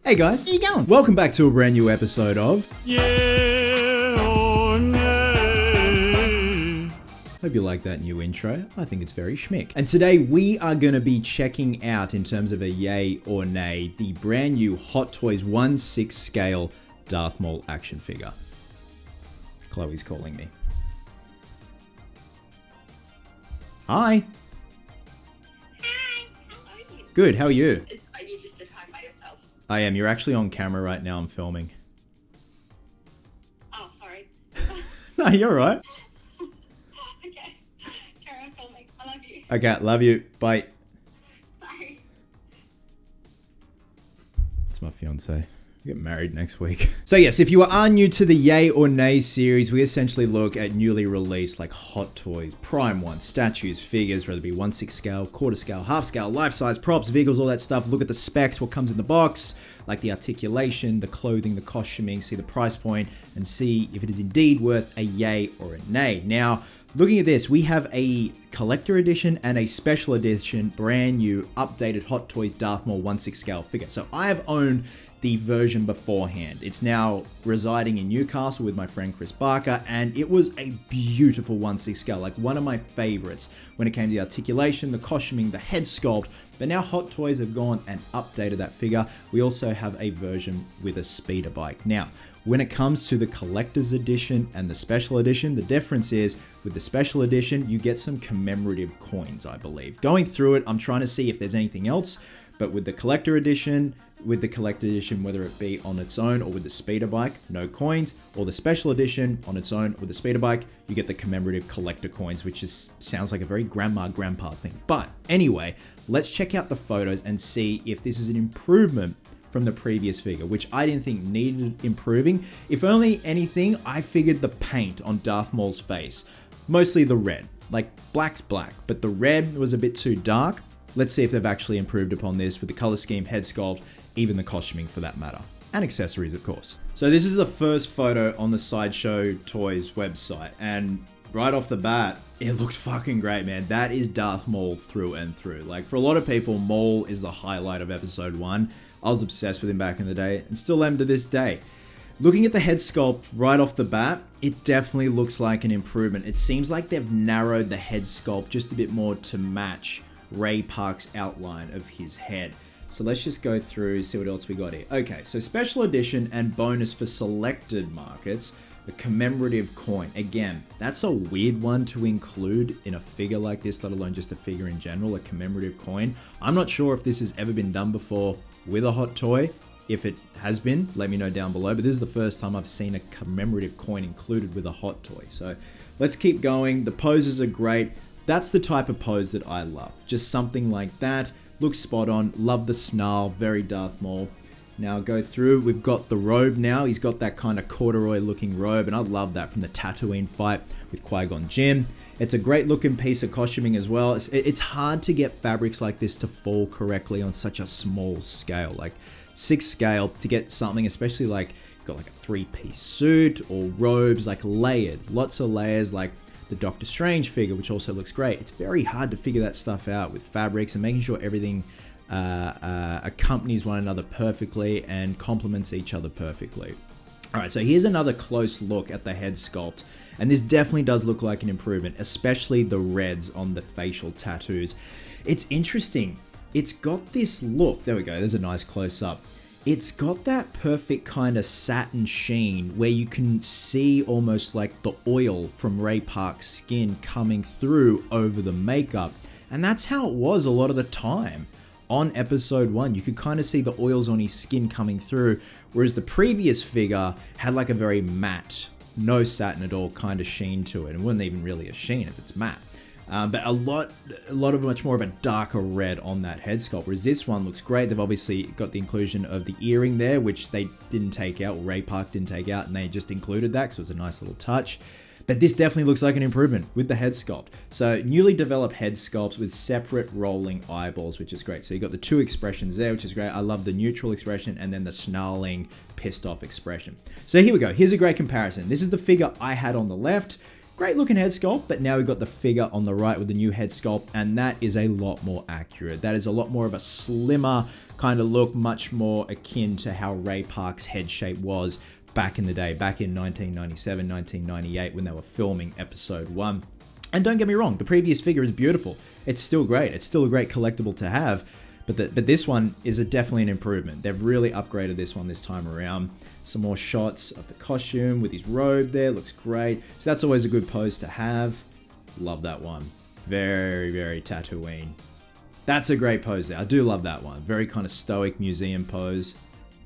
Hey guys, how you going? Welcome back to a brand new episode of Yeah or nay. Hope you like that new intro. I think it's very schmick. And today we are going to be checking out, in terms of a yay or nay, the brand new Hot Toys 1/6 scale Darth Maul action figure. Chloe's calling me. Hi. Hi, how are you? Good, how are you? It's fine, you just did fine by yourself. I am. You're actually on camera right now. I'm filming. Oh, sorry. No, you're right. Okay, carry on filming. I love you. Okay, love you. Bye. Bye. It's my fiance. We get married next week. So yes, if you are new to the Yay or Nay series, we essentially look at newly released like Hot Toys, Prime One, statues, figures, whether it be 1/6 scale, quarter scale, half scale, life size, props, vehicles, all that stuff. Look at the specs, what comes in the box, like the articulation, the clothing, the costuming, see the price point, and see if it is indeed worth a yay or a nay. Now, looking at this, we have a collector edition and a special edition, brand new, updated Hot Toys Darth Maul 1/6 scale figure. So I have owned the version beforehand. It's now residing in Newcastle with my friend Chris Barker, and it was a beautiful 1/6 scale, like one of my favorites when it came to the articulation, the costuming, the head sculpt. But now Hot Toys have gone and updated that figure. We also have a version with a speeder bike. Now, when it comes to the collector's edition and the special edition, the difference is with the special edition, you get some commemorative coins, I believe. Going through it, I'm trying to see if there's anything else, but with the collector edition, whether it be on its own or with the speeder bike, no coins, or the special edition on its own with the speeder bike, you get the commemorative collector coins, which sounds like a very grandpa thing. But anyway, let's check out the photos and see if this is an improvement from the previous figure, which I didn't think needed improving. If only anything, I figured the paint on Darth Maul's face, mostly the red, like black's black, but the red was a bit too dark. Let's see if they've actually improved upon this with the color scheme, head sculpt, even the costuming for that matter. And accessories, of course. So this is the first photo on the Sideshow Toys website, and right off the bat, it looks fucking great, man. That is Darth Maul through and through. Like, for a lot of people, Maul is the highlight of episode 1. I was obsessed with him back in the day, and still am to this day. Looking at the head sculpt right off the bat, it definitely looks like an improvement. It seems like they've narrowed the head sculpt just a bit more to match Ray Park's outline of his head. So let's just go through, see what else we got here. Okay, so special edition and bonus for selected markets, the commemorative coin. Again, that's a weird one to include in a figure like this, let alone just a figure in general, a commemorative coin. I'm not sure if this has ever been done before with a Hot Toy. If it has been, let me know down below. But this is the first time I've seen a commemorative coin included with a Hot Toy. So let's keep going. The poses are great. That's the type of pose that I love. Just something like that. Looks spot on. Love the snarl. Very Darth Maul. Now go through. We've got the robe now. He's got that kind of corduroy looking robe. And I love that from the Tatooine fight with Qui-Gon Jinn. It's a great looking piece of costuming as well. It's hard to get fabrics like this to fall correctly on such a small scale. Like 6 scale to get something, especially like got like a 3-piece suit or robes, like layered. Lots of layers, like the Doctor Strange figure, which also looks great. It's very hard to figure that stuff out with fabrics and making sure everything accompanies one another perfectly and complements each other perfectly. All right, so here's another close look at the head sculpt. And this definitely does look like an improvement, especially the reds on the facial tattoos. It's interesting. It's got this look. There we go. There's a nice close up. It's got that perfect kind of satin sheen where you can see almost like the oil from Ray Park's skin coming through over the makeup. And that's how it was a lot of the time. On episode 1, you could kind of see the oils on his skin coming through, whereas the previous figure had like a very matte, no satin at all kind of sheen to it. It wasn't even really a sheen if it's matte. But a lot of much more of a darker red on that head sculpt, whereas this one looks great. They've obviously got the inclusion of the earring there, which they didn't take out, or Ray Park didn't take out, and they just included that because it was a nice little touch. But this definitely looks like an improvement with the head sculpt. So newly developed head sculpts with separate rolling eyeballs, which is great. So you got the 2 expressions there, which is great. I love the neutral expression and then the snarling, pissed off expression. So here we go. Here's a great comparison. This is the figure I had on the left. Great looking head sculpt, but now we've got the figure on the right with the new head sculpt, and that is a lot more accurate. That is a lot more of a slimmer kind of look, much more akin to how Ray Park's head shape was back in the day, back in 1997, 1998 when they were filming episode 1. And don't get me wrong, the previous figure is beautiful. It's still great. It's still a great collectible to have, but this one is definitely an improvement. They've really upgraded this one this time around. Some more shots of the costume with his robe there. Looks great. So that's always a good pose to have. Love that one. Very, very Tatooine. That's a great pose there. I do love that one. Very kind of stoic museum pose.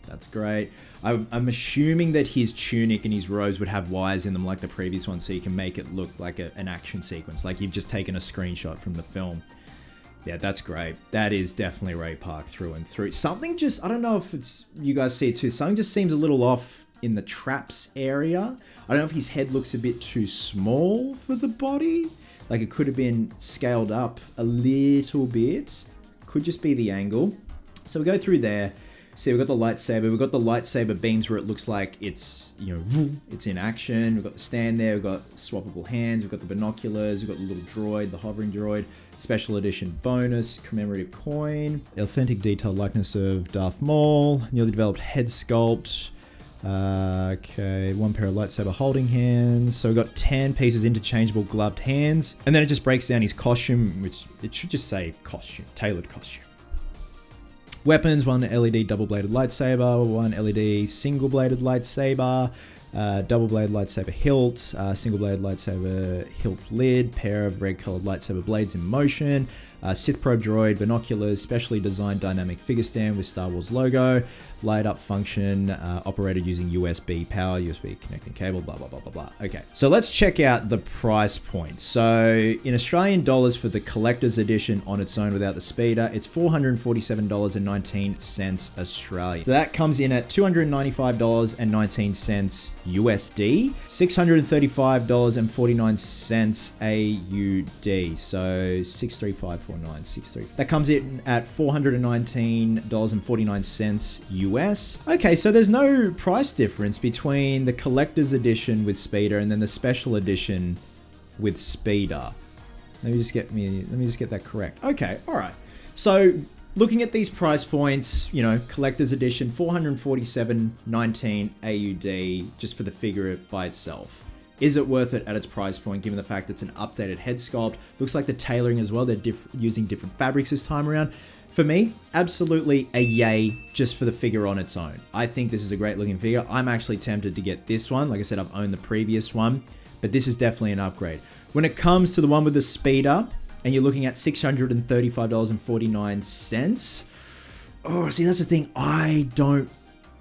That's great. I'm assuming that his tunic and his robes would have wires in them like the previous one, so you can make it look like an action sequence, like you've just taken a screenshot from the film. Yeah, that's great. That is definitely Ray Park through and through. Something just, I don't know if it's you guys see it too, something just seems a little off in the traps area. I don't know if his head looks a bit too small for the body. Like it could have been scaled up a little bit. Could just be the angle. So we go through there. See, we've got the lightsaber. We've got the lightsaber beams where it looks like it's, you know, it's in action. We've got the stand there. We've got swappable hands. We've got the binoculars. We've got the little droid, the hovering droid. Special edition bonus, commemorative coin. Authentic detailed likeness of Darth Maul. Newly developed head sculpt. Okay, one pair of lightsaber holding hands. So we've got 10 pieces interchangeable gloved hands. And then it just breaks down his costume, which it should just say costume, tailored costume. Weapons, one LED double-bladed lightsaber, one LED single-bladed lightsaber, double-bladed lightsaber hilt, single-bladed lightsaber hilt lid, pair of red-colored lightsaber blades in motion, Sith probe droid, binoculars, specially designed dynamic figure stand with Star Wars logo, light-up function, operated using USB power, USB connecting cable, blah, blah, blah, blah, blah. Okay, so let's check out the price point. So in Australian dollars for the collector's edition on its own without the speeder, it's $447.19 Australian. So that comes in at $295.19 USD, $635.49 AUD. So 6354963. That comes in at $419.49 US. Okay, so there's no price difference between the collector's edition with speeder and then the special edition with speeder. Let me just get that correct. Okay, all right. So looking at these price points, you know, collector's edition, $447.19 AUD just for the figure by itself. Is it worth it at its price point, given the fact it's an updated head sculpt? Looks like the tailoring as well. They're using different fabrics this time around. For me, absolutely a yay just for the figure on its own. I think this is a great looking figure. I'm actually tempted to get this one. Like I said, I've owned the previous one, but this is definitely an upgrade. When it comes to the one with the speeder, and you're looking at $635.49. Oh, see, that's the thing. I don't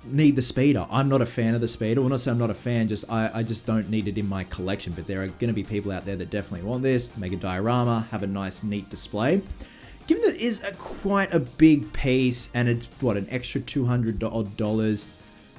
need the speeder. I'm not a fan of the speeder. Well, not saying I'm not a fan, just I just don't need it in my collection. But there are going to be people out there that definitely want this, make a diorama, have a nice, neat display. Given that it is quite a big piece and it's, what, an extra $200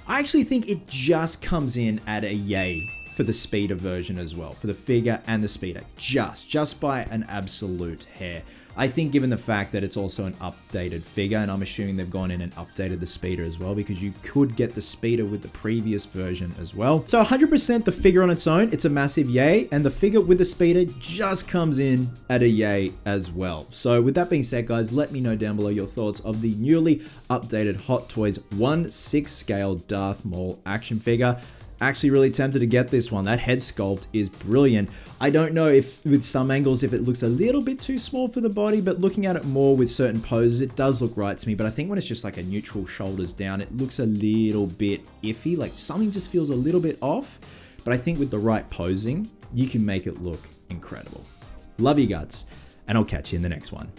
I actually think it just comes in at a yay for the speeder version as well, for the figure and the speeder, just by an absolute hair. I think given the fact that it's also an updated figure, and I'm assuming they've gone in and updated the speeder as well, because you could get the speeder with the previous version as well. So 100% the figure on its own, it's a massive yay, and the figure with the speeder just comes in at a yay as well. So with that being said, guys, let me know down below your thoughts of the newly updated Hot Toys 1/6 scale Darth Maul action figure. Actually really tempted to get this one. That head sculpt is brilliant. I don't know if with some angles if it looks a little bit too small for the body, but looking at it more with certain poses, it does look right to me. But I think when it's just like a neutral shoulders down, it looks a little bit iffy, like something just feels a little bit off. But I think with the right posing, you can make it look incredible. Love you guts, and I'll catch you in the next one.